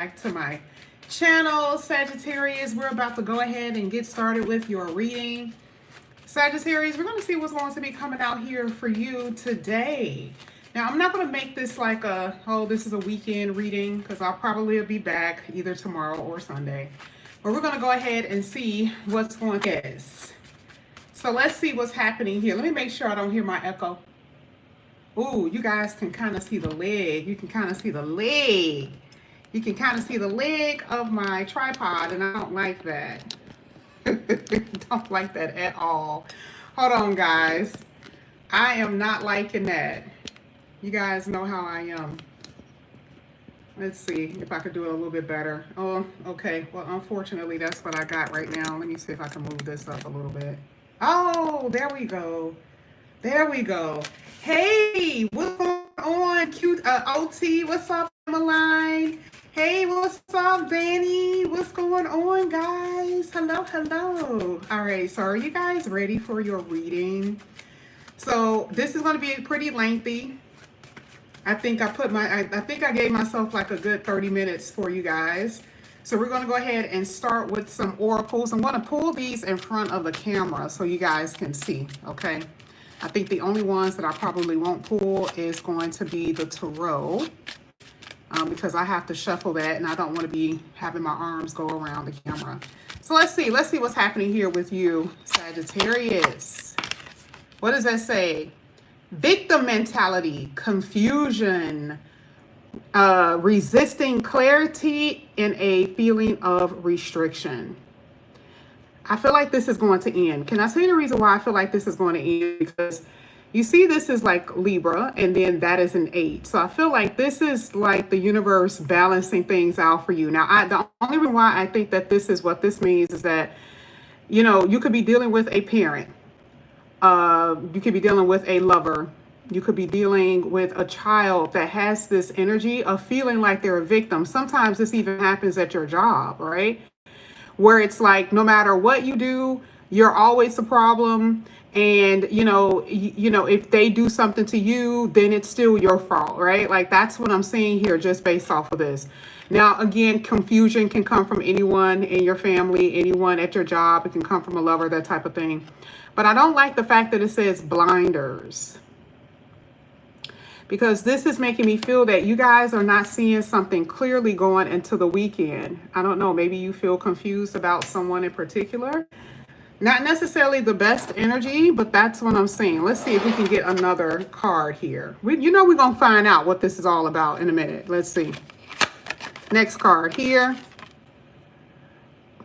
back to my channel, Sagittarius. We're about to go ahead and get started with your reading. Sagittarius, we're going to see what's going to be coming out here for you today. Now, I'm not going to make this like this is a weekend reading, because I'll probably be back either tomorrow or Sunday. But we're going to go ahead and see what's going to. So let's see what's happening here. Let me make sure I don't hear my echo. Ooh, you guys can kind of see the leg. You can kind of see the leg. You can kind of see the leg of my tripod, and I don't like that. Don't like that at all. Hold on, guys. I am not liking that. You guys know how I am. Let's see if I could do it a little bit better. Oh, okay. Well, unfortunately, that's what I got right now. Let me see if I can move this up a little bit. Oh, there we go. There we go. Hey, what's going on, cute OT? What's up, Maline? Hey, what's up, Danny? What's going on, guys? Hello, hello. All right, so are you guys ready for your reading? So this is going to be pretty lengthy. I think I gave myself like a good 30 minutes for you guys. So we're going to go ahead and start with some oracles. I'm going to pull these in front of the camera so you guys can see, okay? I think the only ones that I probably won't pull is going to be the tarot, because I have to shuffle that and I don't want to be having my arms go around the camera. So let's see what's happening here with you, Sagittarius. What does that say? Victim mentality, confusion, resisting clarity, and a feeling of restriction. I feel like this is going to end. Can I tell you the reason why I feel like this is going to end? Because you see, this is like Libra, and then that is an 8. So I feel like this is like the universe balancing things out for you. Now, the only reason why I think that this is what this means is that, you know, you could be dealing with a parent. You could be dealing with a lover. You could be dealing with a child that has this energy of feeling like they're a victim. Sometimes this even happens at your job, right? Where it's like, no matter what you do, you're always a problem. And, you know, if they do something to you, then it's still your fault, right? Like, that's what I'm seeing here just based off of this. Now, again, confusion can come from anyone in your family, anyone at your job. It can come from a lover, that type of thing. But I don't like the fact that it says blinders, because this is making me feel that you guys are not seeing something clearly going into the weekend. I don't know. Maybe you feel confused about someone in particular. Not necessarily the best energy, but that's what I'm saying. Let's see if we can get another card here. We're going to find out what this is all about in a minute. Let's see. Next card here.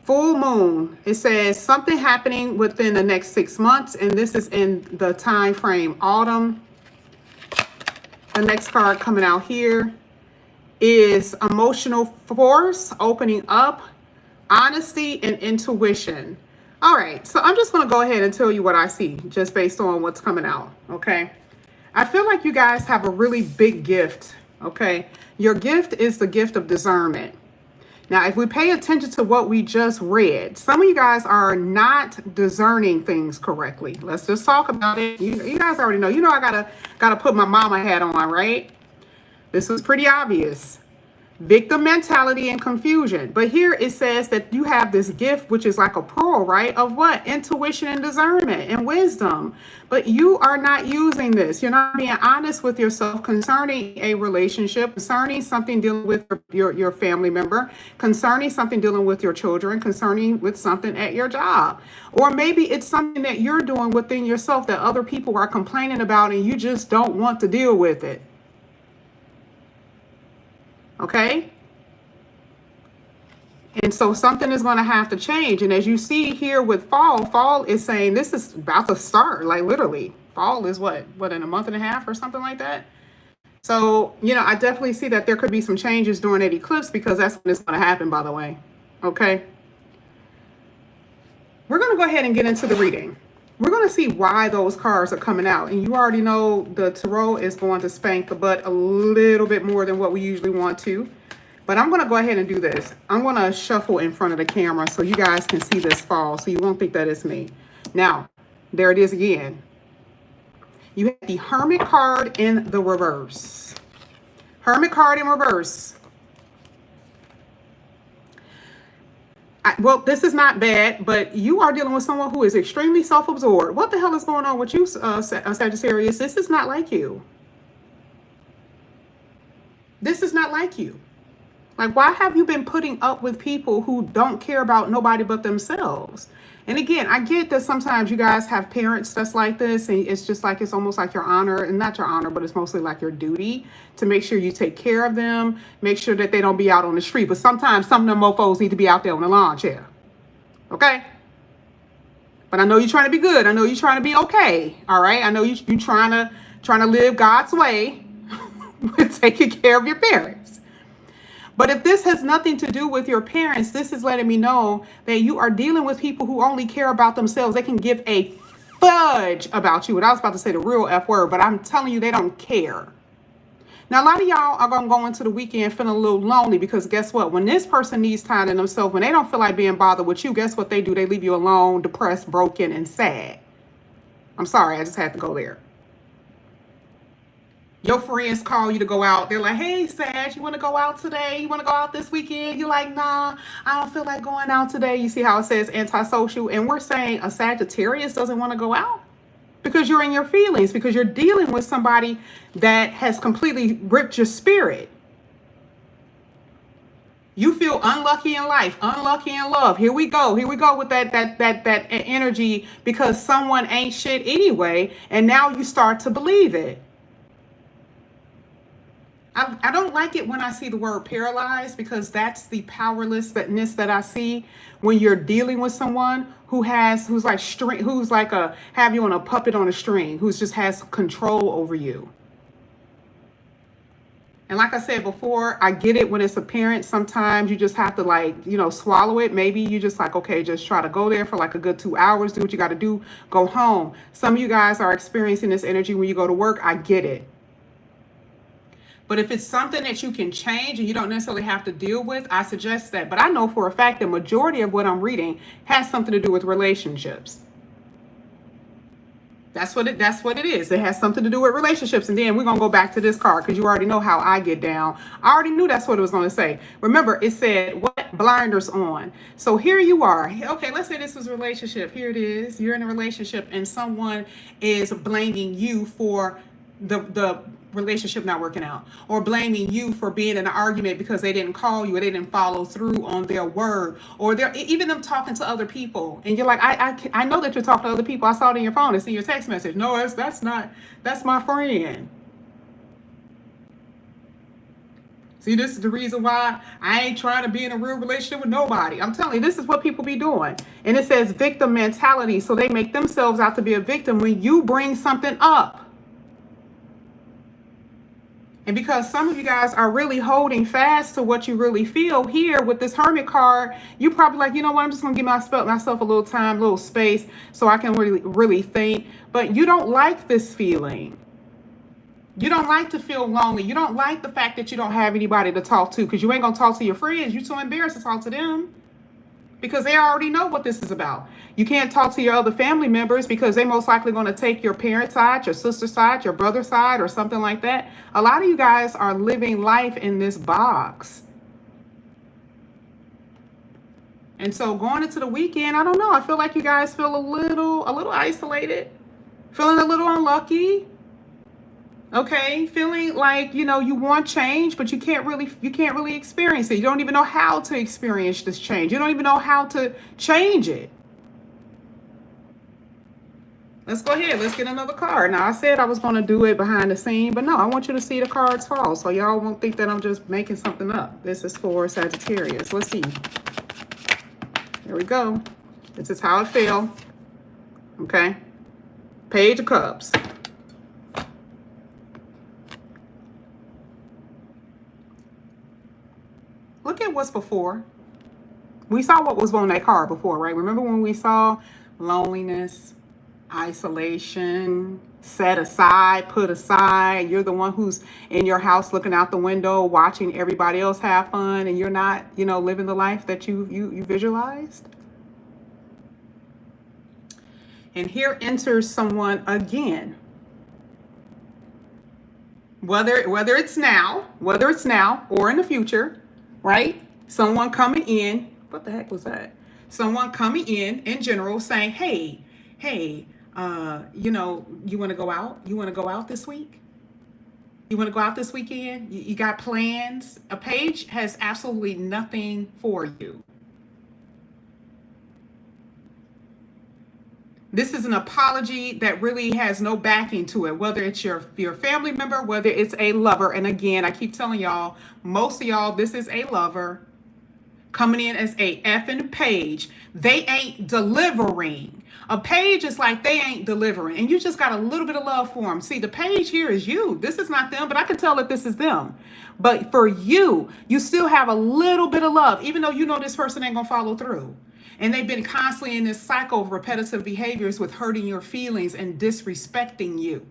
Full moon. It says something happening within the next 6 months, and this is in the time frame autumn. The next card coming out here is emotional force, opening up, honesty, and intuition. All right, so I'm just going to go ahead and tell you what I see just based on what's coming out, okay? I feel like you guys have a really big gift, okay? Your gift is the gift of discernment. Now, if we pay attention to what we just read, some of you guys are not discerning things correctly. Let's just talk about it. You guys already know. You know, I gotta put my mama hat on, right? This was pretty obvious. Victim mentality and confusion. But here it says that you have this gift, which is like a pearl, right? Of what? Intuition and discernment and wisdom. But you are not using this. You're not being honest with yourself concerning a relationship, concerning something dealing with your family member, concerning something dealing with your children, concerning with something at your job. Or maybe it's something that you're doing within yourself that other people are complaining about and you just don't want to deal with it. Okay? And so something is going to have to change. And as you see here with fall is saying this is about to start, like literally. Fall is what in a month and a half or something like that? So, you know, I definitely see that there could be some changes during that eclipse, because that's when it's going to happen, by the way. Okay? We're going to go ahead and get into the reading. We're going to see why those cards are coming out. And you already know the tarot is going to spank the butt a little bit more than what we usually want to. But I'm going to go ahead and do this. I'm going to shuffle in front of the camera so you guys can see this fall, so you won't think that it's me. Now, there it is again. You have the Hermit card in the reverse. Hermit card in reverse. Well, this is not bad, but you are dealing with someone who is extremely self-absorbed. What the hell is going on with you, Sagittarius? This is not like you. This is not like you. Like, why have you been putting up with people who don't care about nobody but themselves? And again, I get that sometimes you guys have parents that's like this, and it's just like, it's almost like your honor, and not your honor, but it's mostly like your duty to make sure you take care of them, make sure that they don't be out on the street. But sometimes some of them mofos need to be out there on the lawn chair. Okay? But I know you're trying to be good. I know you're trying to be okay. All right? I know you're trying to live God's way with taking care of your parents. But if this has nothing to do with your parents, this is letting me know that you are dealing with people who only care about themselves. They can give a fudge about you. And I was about to say the real F word, but I'm telling you, they don't care. Now, a lot of y'all are going to go into the weekend feeling a little lonely because guess what? When this person needs time to themselves, when they don't feel like being bothered with you, guess what they do? They leave you alone, depressed, broken, and sad. I'm sorry, I just had to go there. Your friends call you to go out. They're like, hey, Sag, you want to go out today? You want to go out this weekend? You're like, nah, I don't feel like going out today. You see how it says antisocial? And we're saying a Sagittarius doesn't want to go out because you're in your feelings, because you're dealing with somebody that has completely ripped your spirit. You feel unlucky in life, unlucky in love. Here we go. Here we go with that energy because someone ain't shit anyway. And now you start to believe it. I don't like it when I see the word paralyzed because that's the powerlessness that I see when you're dealing with someone who's like have you on a puppet on a string, who's just has control over you. And like I said before, I get it when it's a parent. Sometimes you just have to swallow it. Maybe you just like, okay, just try to go there for like a good 2 hours, do what you got to do, go home. Some of you guys are experiencing this energy when you go to work. I get it. But if it's something that you can change and you don't necessarily have to deal with, I suggest that. But I know for a fact the majority of what I'm reading has something to do with relationships. That's what it is. It has something to do with relationships. And then we're going to go back to this card because you already know how I get down. I already knew that's what it was going to say. Remember, it said, what? Blinders on. So here you are. Okay, let's say this was a relationship. Here it is. You're in a relationship and someone is blaming you for the relationship not working out, or blaming you for being in an argument because they didn't call you or they didn't follow through on their word, or they're even them talking to other people, and you're like, I know that you're talking to other people. I saw it in your phone. It's in your text message. No, that's my friend. See, this is the reason why I ain't trying to be in a real relationship with nobody. I'm telling you, this is what people be doing. And it says victim mentality. So they make themselves out to be a victim when you bring something up. And because some of you guys are really holding fast to what you really feel here with this Hermit card, you probably like, you know what, I'm just going to give myself a little time, a little space so I can really think. But you don't like this feeling. You don't like to feel lonely. You don't like the fact that you don't have anybody to talk to because you ain't going to talk to your friends. You're too embarrassed to talk to them because they already know what this is about. You can't talk to your other family members because they're most likely going to take your parents' side, your sister's side, your brother's side, or something like that. A lot of you guys are living life in this box. And so going into the weekend, I don't know. I feel like you guys feel a little isolated, feeling a little unlucky. Okay, feeling like, you want change, but you can't really experience it. You don't even know how to experience this change. You don't even know how to change it. Let's go ahead. Let's get another card. Now, I said I was going to do it behind the scene, but no, I want you to see the cards fall so y'all won't think that I'm just making something up. This is for Sagittarius. Let's see. There we go. This is how it fell. Okay. Page of Cups. Look at what's before. We saw what was on that card before, right? Remember when we saw loneliness, isolation, set aside, put aside. You're the one who's in your house looking out the window, watching everybody else have fun, and you're not, living the life that you visualized. And here enters someone again. Whether it's now or in the future, right? Someone coming in, What the heck was that? Someone coming in general saying, hey, you know, you want to go out? You want to go out this week? You want to go out this weekend? You got plans? A page has absolutely nothing for you. This is an apology that really has no backing to it, whether it's your family member, whether it's a lover. And again, I keep telling y'all, most of y'all, this is a lover coming in as a effing page. They ain't delivering. A page is like they ain't delivering. And you just got a little bit of love for them. See, the page here is you. This is not them, but I can tell that this is them. But for you, you still have a little bit of love, even though you know this person ain't gonna follow through. And they've been constantly in this cycle of repetitive behaviors with hurting your feelings and disrespecting you.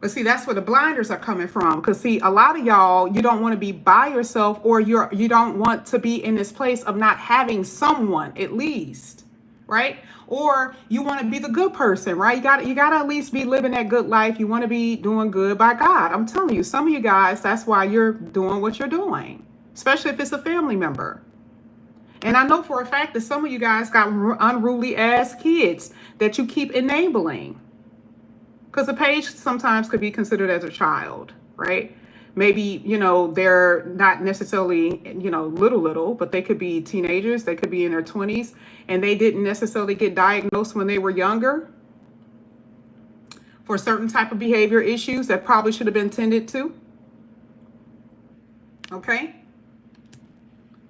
But see, that's where the blinders are coming from. Because see, a lot of y'all, you don't want to be by yourself, or you don't want to be in this place of not having someone at least, right? Or you want to be the good person, right? You gotta at least be living that good life. You want to be doing good by God. I'm telling you, some of you guys, that's why you're doing what you're doing, especially if it's a family member. And I know for a fact that some of you guys got unruly ass kids that you keep enabling. Because a page sometimes could be considered as a child, right? Maybe, you know, they're not necessarily, you know, little, but they could be teenagers. They could be in their 20s, and they didn't necessarily get diagnosed when they were younger for certain type of behavior issues that probably should have been tended to. Okay?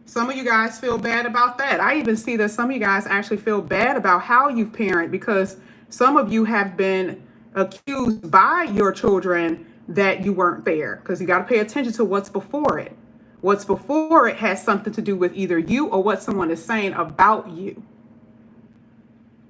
Some of you guys feel bad about that. I even see that some of you guys actually feel bad about how you've parented, because some of you have been accused by your children that you weren't there, because you got to pay attention to what's before it. What's before it has something to do with either you or what someone is saying about you.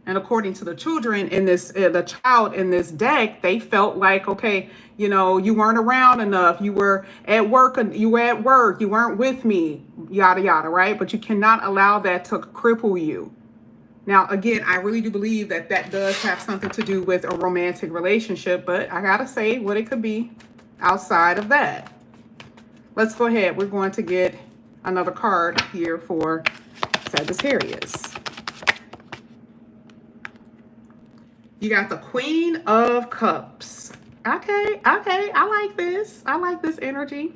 And according to the children in this, the child in this deck, they felt like, okay, you know, you weren't around enough. You were at work. You weren't with me, yada, yada, right? But you cannot allow that to cripple you. Now, again, I really do believe that that does have something to do with a romantic relationship, but I gotta say what it could be outside of that. Let's go ahead. We're going to get another card here for Sagittarius. You got the Queen of Cups. Okay, I like this. I like this energy.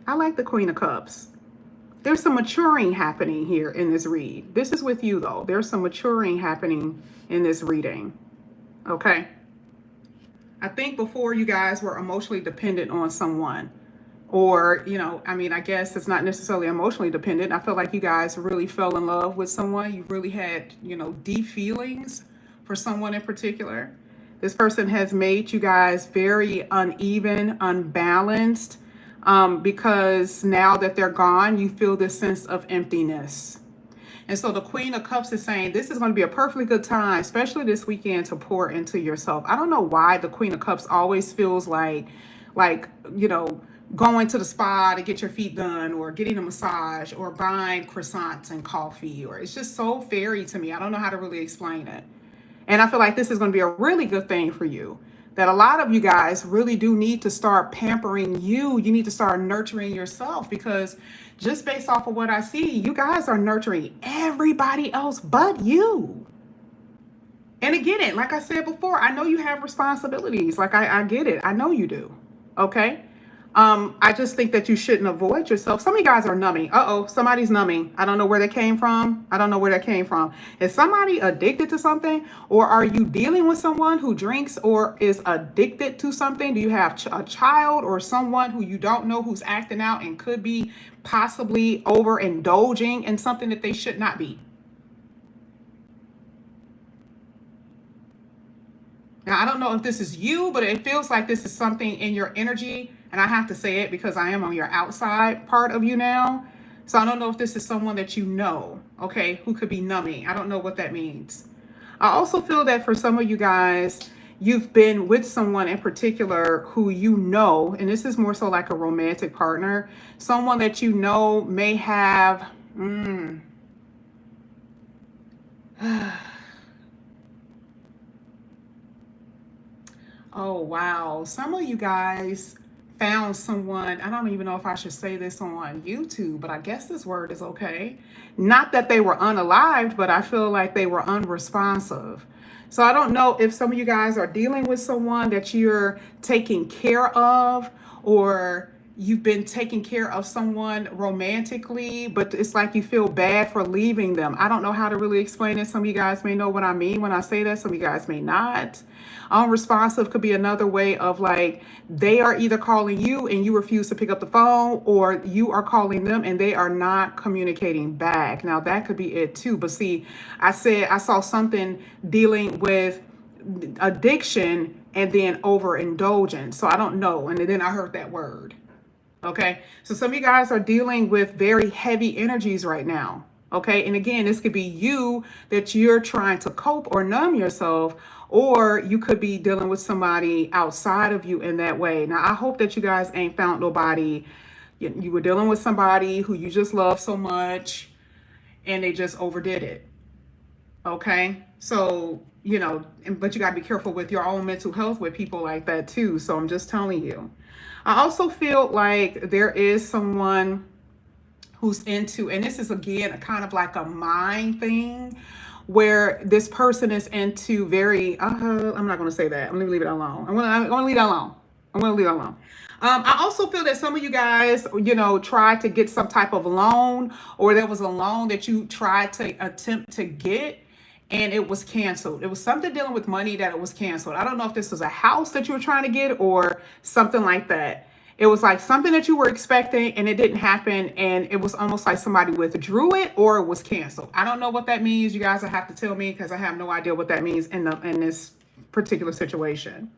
I like the Queen of Cups. There's some maturing happening here in this read. This is with you, though. There's some maturing happening in this reading. Okay? I think before you guys were emotionally dependent on someone. Or, you know, I mean, I guess it's not necessarily emotionally dependent. I feel like you guys really fell in love with someone. You really had, you know, deep feelings for someone in particular. This person has made you guys very uneven, unbalanced. Because now that they're gone, you feel this sense of emptiness. And so the Queen of Cups is saying this is going to be a perfectly good time, especially this weekend, to pour into yourself. I don't know why the Queen of Cups always feels like, you know, going to the spa to get your feet done, or getting a massage, or buying croissants and coffee, or it's just so fairy to me. I don't know how to really explain it. And I feel like this is going to be a really good thing for you. That a lot of you guys really do need to start pampering you. You need to start nurturing yourself, because just based off of what I see, you guys are nurturing everybody else but you. And again, like I said before, I know you have responsibilities. Like I get it. I know you do. Okay. I just think that you shouldn't avoid yourself. Some of you guys are numbing. Somebody's numbing. I don't know where that came from. Is somebody addicted to something? Or are you dealing with someone who drinks or is addicted to something? Do you have a child or someone who you don't know who's acting out and could be possibly overindulging in something that they should not be? Now, I don't know if this is you, but it feels like this is something in your energy. And I have to say it because I am on your outside part of you now. So I don't know if this is someone that you know, okay, who could be numbing. I don't know what that means. I also feel that for some of you guys, you've been with someone in particular who you know, and this is more so like a romantic partner, someone that you know may have... Oh, wow. Some of you guys found someone, I don't even know if I should say this on YouTube, but I guess this word is okay. Not that they were unalived, but I feel like they were unresponsive. So I don't know if some of you guys are dealing with someone that you're taking care of, or you've been taking care of someone romantically, but it's like you feel bad for leaving them. I don't know how to really explain it. Some of you guys may know what I mean when I say that. Some of you guys may not. Unresponsive could be another way of like they are either calling you and you refuse to pick up the phone, or you are calling them and they are not communicating back. Now that could be it too. But see, I saw something dealing with addiction and then overindulgence. So I don't know. And then I heard that word. Okay. So some of you guys are dealing with very heavy energies right now. Okay. And again, this could be you that you're trying to cope or numb yourself, or you could be dealing with somebody outside of you in that way. Now, I hope that you guys ain't found nobody. You were dealing with somebody who you just love so much and they just overdid it. Okay. So, but you got to be careful with your own mental health with people like that too. So I'm just telling you. I also feel like there is someone who's into, and this is again kind of like a mind thing, where this person is into very, I'm not going to say that. I'm going to leave it alone. I'm going to leave it alone. I'm going to leave it alone. I also feel that some of you guys, tried to get some type of loan, or there was a loan that you tried to attempt to get, and it was canceled. It was something dealing with money that it was canceled. I don't know if this was a house that you were trying to get or something like that. It was like something that you were expecting and it didn't happen. And it was almost like somebody withdrew it or it was canceled. I don't know what that means. You guys will have to tell me, because I have no idea what that means in this particular situation.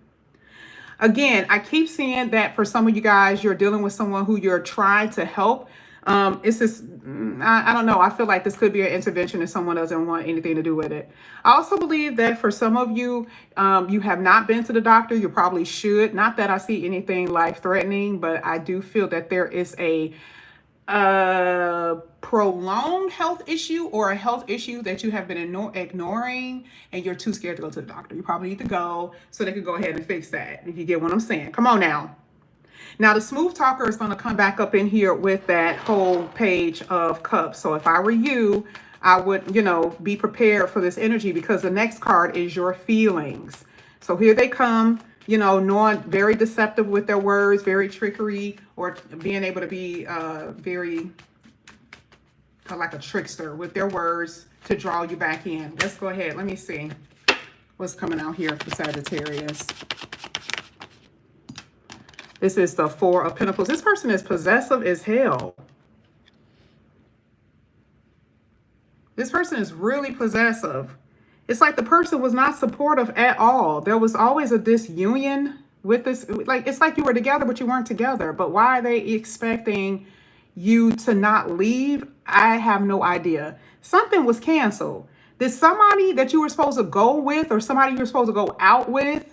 Again, I keep seeing that for some of you guys, you're dealing with someone who you're trying to help. It's just, I don't know. I feel like this could be an intervention if someone doesn't want anything to do with it. I also believe that for some of you, you have not been to the doctor. You probably should. Not that I see anything life-threatening, but I do feel that there is a prolonged health issue or a health issue that you have been ignoring and you're too scared to go to the doctor. You probably need to go so they can go ahead and fix that, if you get what I'm saying. Come on now. Now, the smooth talker is going to come back up in here with that whole page of cups. So if I were you, I would, be prepared for this energy, because the next card is your feelings. So here they come, knowing very deceptive with their words, very trickery, or being able to be very like a trickster with their words to draw you back in. Let's go ahead. Let me see what's coming out here for Sagittarius. This is the Four of Pentacles. This person is possessive as hell. This person is really possessive. It's like the person was not supportive at all. There was always a disunion with this. Like, it's like you were together, but you weren't together. But why are they expecting you to not leave? I have no idea. Something was canceled. Did somebody that you were supposed to go with, or somebody you were supposed to go out with,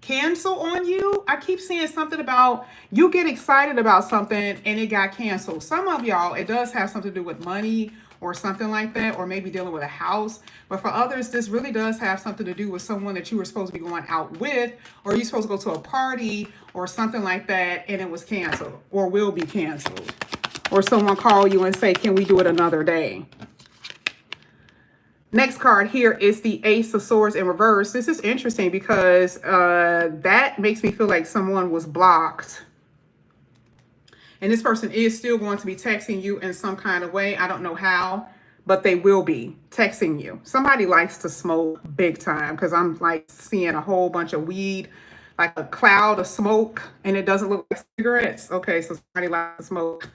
cancel on you? I keep seeing something about you get excited about something and it got canceled. Some of y'all, it does have something to do with money or something like that, or maybe dealing with a house. But for others, this really does have something to do with someone that you were supposed to be going out with, or you're supposed to go to a party or something like that, and it was canceled or will be canceled. Or someone call you and say, can we do it another day? Next card here is the Ace of Swords in reverse. This is interesting because that makes me feel like someone was blocked. And this person is still going to be texting you in some kind of way. I don't know how, but they will be texting you. Somebody likes to smoke big time, because I'm like seeing a whole bunch of weed, like a cloud of smoke, and it doesn't look like cigarettes. Okay, so somebody likes to smoke.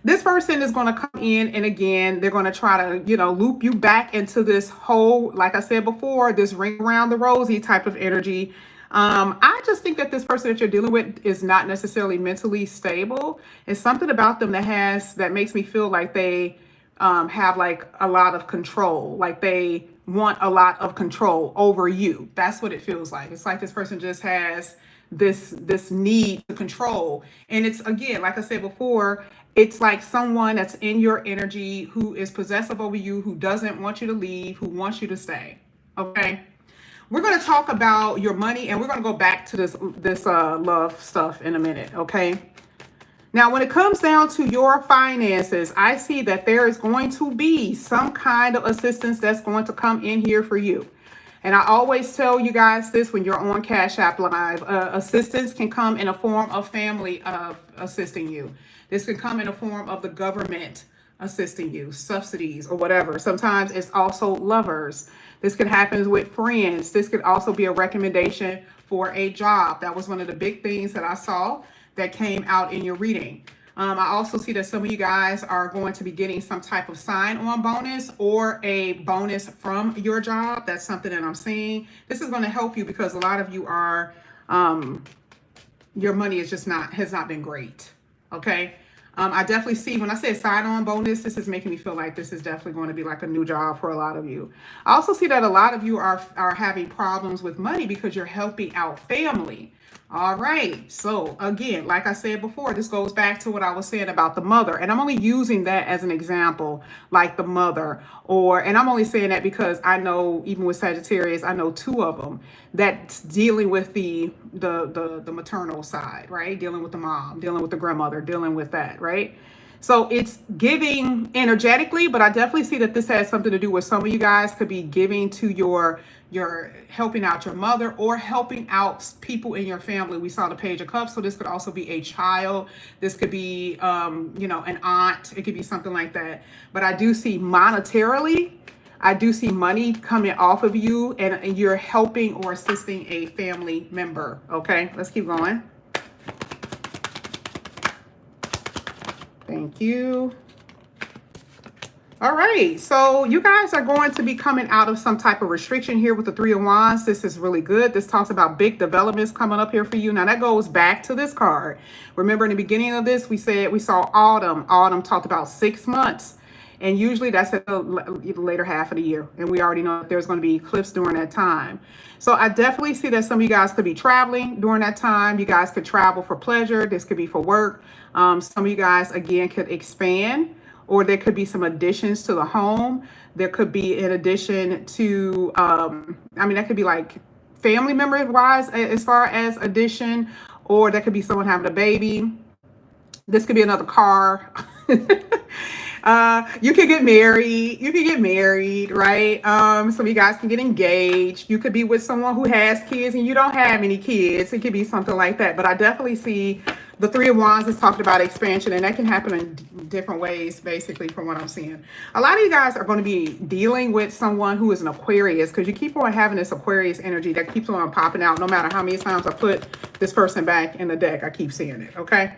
This person is going to come in, and again, they're going to try to, loop you back into this whole, like I said before, this ring around the rosy type of energy. I just think that this person that you're dealing with is not necessarily mentally stable. It's something about them that makes me feel like they have like a lot of control, like they want a lot of control over you. That's what it feels like. It's like this person just has this need to control. And it's, again, like I said before, it's like someone that's in your energy who is possessive over you, who doesn't want you to leave, who wants you to stay. Okay. We're going to talk about your money, and we're going to go back to this love stuff in a minute, okay? Now, when it comes down to your finances, I see that there is going to be some kind of assistance that's going to come in here for you. And I always tell you guys this when you're on Cash App Live. Assistance can come in a form of family assisting you. This can come in a form of the government assisting you, subsidies or whatever. Sometimes it's also lovers. This could happen with friends. This could also be a recommendation for a job. That was one of the big things that I saw that came out in your reading. I also see that some of you guys are going to be getting some type of sign-on bonus or a bonus from your job. That's something that I'm seeing. This is going to help you because a lot of you are, your money is just has not been great. Okay. I definitely see when I say sign-on bonus, this is making me feel like this is definitely going to be like a new job for a lot of you. I also see that a lot of you are having problems with money because you're helping out family. All right. So again, like I said before, this goes back to what I was saying about the mother. And I'm only using that as an example, like the mother, and I'm only saying that because I know even with Sagittarius, I know two of them that's dealing with the maternal side, right? Dealing with the mom, dealing with the grandmother, dealing with that, right? So it's giving energetically, but I definitely see that this has something to do with some of you guys could be giving to your helping out your mother or helping out people in your family. We saw the Page of Cups, so this could also be a child. This could be, an aunt. It could be something like that. But I do see monetarily, I do see money coming off of you and you're helping or assisting a family member. Okay, let's keep going. Thank you. All right, so you guys are going to be coming out of some type of restriction here with the Three of Wands. This is really good. This talks about big developments coming up here for you. Now that goes back to this card. Remember in the beginning of this, we said we saw autumn. Autumn talked about 6 months. And usually that's at the later half of the year. And we already know that there's going to be eclipse during that time. So I definitely see that some of you guys could be traveling during that time. You guys could travel for pleasure. This could be for work. Some of you guys, again, could expand. Or there could be some additions to the home. There could be an addition to, that could be like family member wise as far as addition, or that could be someone having a baby. This could be another car. You could get married. Right? Some of you guys can get engaged. You could be with someone who has kids and you don't have any kids. It could be something like that. But I definitely see the Three of Wands is talking about expansion, and that can happen in different ways, basically, from what I'm seeing. A lot of you guys are going to be dealing with someone who is an Aquarius, because you keep on having this Aquarius energy that keeps on popping out. No matter how many times I put this person back in the deck, I keep seeing it, okay?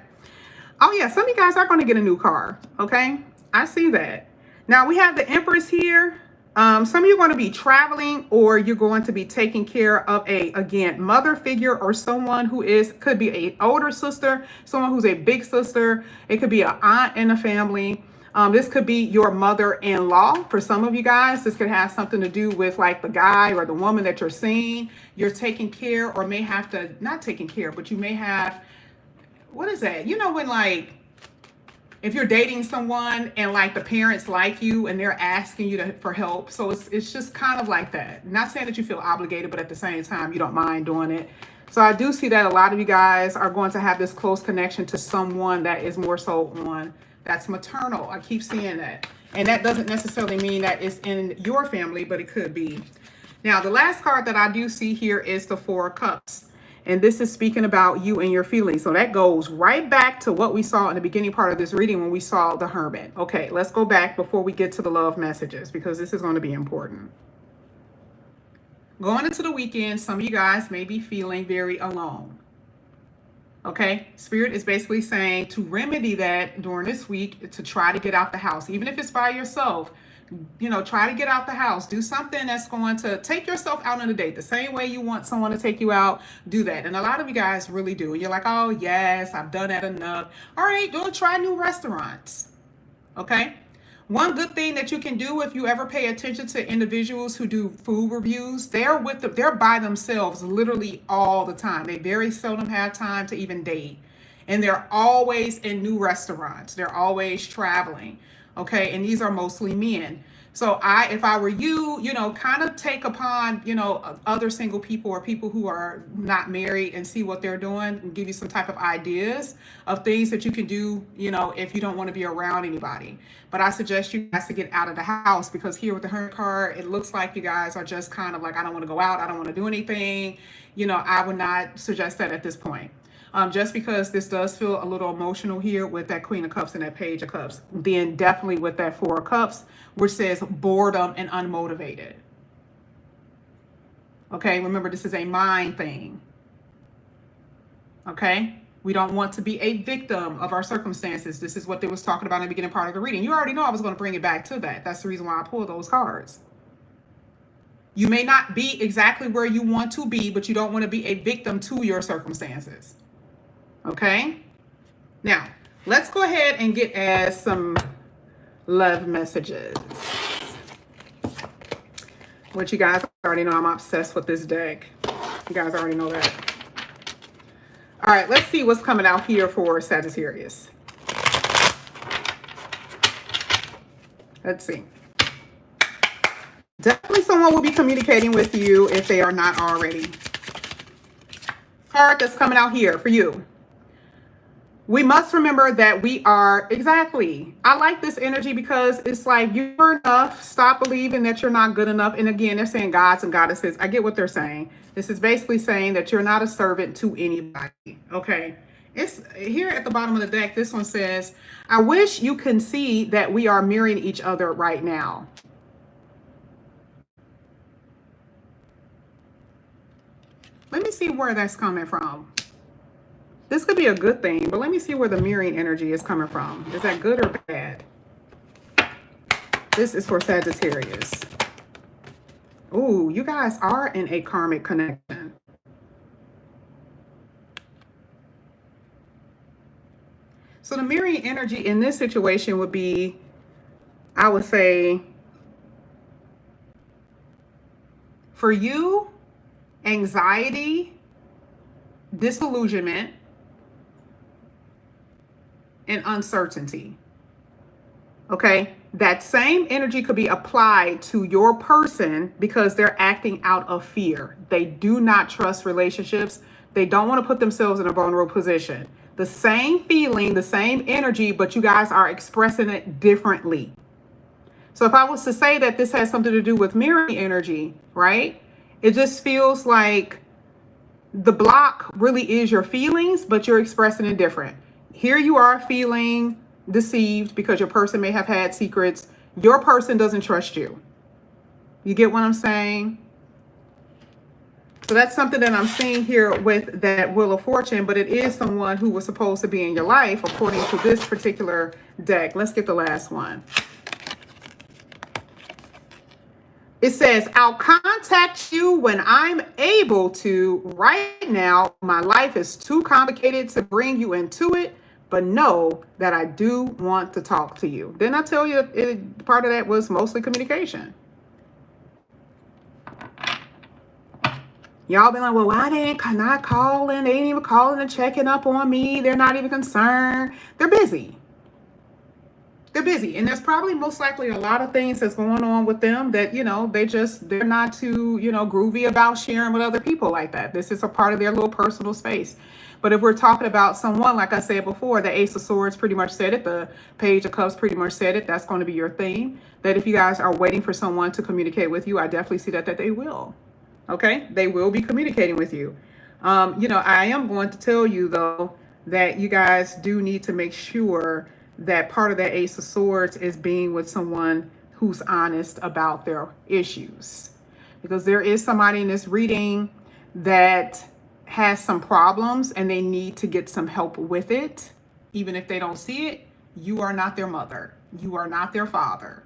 Oh, yeah, some of you guys are going to get a new car, okay? I see that. Now, we have the Empress here. Some of you are going to be traveling, or you're going to be taking care of again, mother figure, or someone who could be an older sister, someone who's a big sister. It could be an aunt in the family. This could be your mother-in-law for some of you guys. This could have something to do with like the guy or the woman that you're seeing. You're taking care, or may have to, not taking care, but you may have, what is that? You know, when like, if you're dating someone and like the parents like you and they're asking you for help. So it's just kind of like that. Not saying that you feel obligated, but at the same time, you don't mind doing it. So I do see that a lot of you guys are going to have this close connection to someone that is more so that's maternal. I keep seeing that. And that doesn't necessarily mean that it's in your family, but it could be. Now, the last card that I do see here is the Four of Cups. And this is speaking about you and your feelings. So that goes right back to what we saw in the beginning part of this reading when we saw the Hermit. Okay, let's go back before we get to the love messages, because this is going to be important. Going into the weekend, some of you guys may be feeling very alone. Okay, Spirit is basically saying to remedy that during this week, to try to get out the house, even if it's by yourself. Try to get out the house. Do something that's going to take yourself out on a date. The same way you want someone to take you out, do that. And a lot of you guys really do. You're like, oh, yes, I've done that enough. All right, go try new restaurants. Okay. One good thing that you can do if you ever pay attention to individuals who do food reviews, they're by themselves literally all the time. They very seldom have time to even date. And they're always in new restaurants. They're always traveling. Okay, and these are mostly men. So if I were you, kind of take upon, other single people or people who are not married and see what they're doing and give you some type of ideas of things that you can do, if you don't want to be around anybody. But I suggest you guys to get out of the house, because here with the Hermit card, it looks like you guys are just kind of like, I don't want to go out. I don't want to do anything. I would not suggest that at this point. Just because this does feel a little emotional here with that Queen of Cups and that Page of Cups. Then definitely with that Four of Cups, which says boredom and unmotivated. Okay, remember, this is a mind thing. Okay, we don't want to be a victim of our circumstances. This is what they was talking about in the beginning part of the reading. You already know I was going to bring it back to that. That's the reason why I pulled those cards. You may not be exactly where you want to be, but you don't want to be a victim to your circumstances. Okay, now let's go ahead and get as some love messages. What you guys already know, I'm obsessed with this deck. You guys already know that. All right, let's see what's coming out here for Sagittarius. Let's see. Definitely someone will be communicating with you if they are not already. Card that's coming out here for you. We must remember that we are, exactly. I like this energy because it's like, you're enough. Stop believing that you're not good enough. And again, they're saying gods and goddesses. I get what they're saying. This is basically saying that you're not a servant to anybody. Okay. It's here at the bottom of the deck. This one says, I wish you can see that we are mirroring each other right now. Let me see where that's coming from. This could be a good thing, but let me see where the mirroring energy is coming from. Is that good or bad? This is for Sagittarius. Ooh, you guys are in a karmic connection. So the mirroring energy in this situation would be, I would say, for you, anxiety, disillusionment, and uncertainty. Okay, that same energy could be applied to your person because they're acting out of fear. They do not trust relationships. They don't want to put themselves in a vulnerable position. The same feeling, the same energy, but you guys are expressing it differently. So if I was to say that this has something to do with mirroring energy, right? It just feels like the block really is your feelings, but you're expressing it different. Here you are feeling deceived because your person may have had secrets. Your person doesn't trust you. You get what I'm saying? So that's something that I'm seeing here with that Wheel of Fortune, but it is someone who was supposed to be in your life according to this particular deck. Let's get the last one. It says, I'll contact you when I'm able to. Right now, my life is too complicated to bring you into it, but know that I do want to talk to you. Didn't I tell you part of that was mostly communication? Y'all been like, well, why they not calling? They ain't even calling and checking up on me. They're not even concerned. They're busy. They're busy. And there's probably most likely a lot of things that's going on with them that, they're not too, groovy about sharing with other people like that. This is a part of their little personal space. But if we're talking about someone, like I said before, the Ace of Swords pretty much said it. The Page of Cups pretty much said it. That's going to be your theme. That if you guys are waiting for someone to communicate with you, I definitely see that they will. Okay? They will be communicating with you. I am going to tell you, though, that you guys do need to make sure that part of that Ace of Swords is being with someone who's honest about their issues. Because there is somebody in this reading that has some problems and they need to get some help with it. Even if they don't see it, you are not their mother. You are not their father.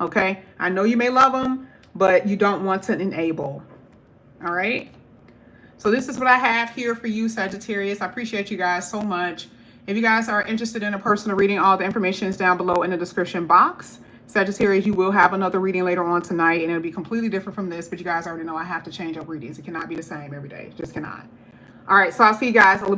Okay? I know you may love them, but you don't want to enable. All right? So this is what I have here for you, Sagittarius. I appreciate you guys so much. If you guys are interested in a personal reading, all the information is down below in the description box. Sagittarius, you will have another reading later on tonight, and it'll be completely different from this, but you guys already know I have to change up readings. It cannot be the same every day. It just cannot. All right, so I'll see you guys a little bit.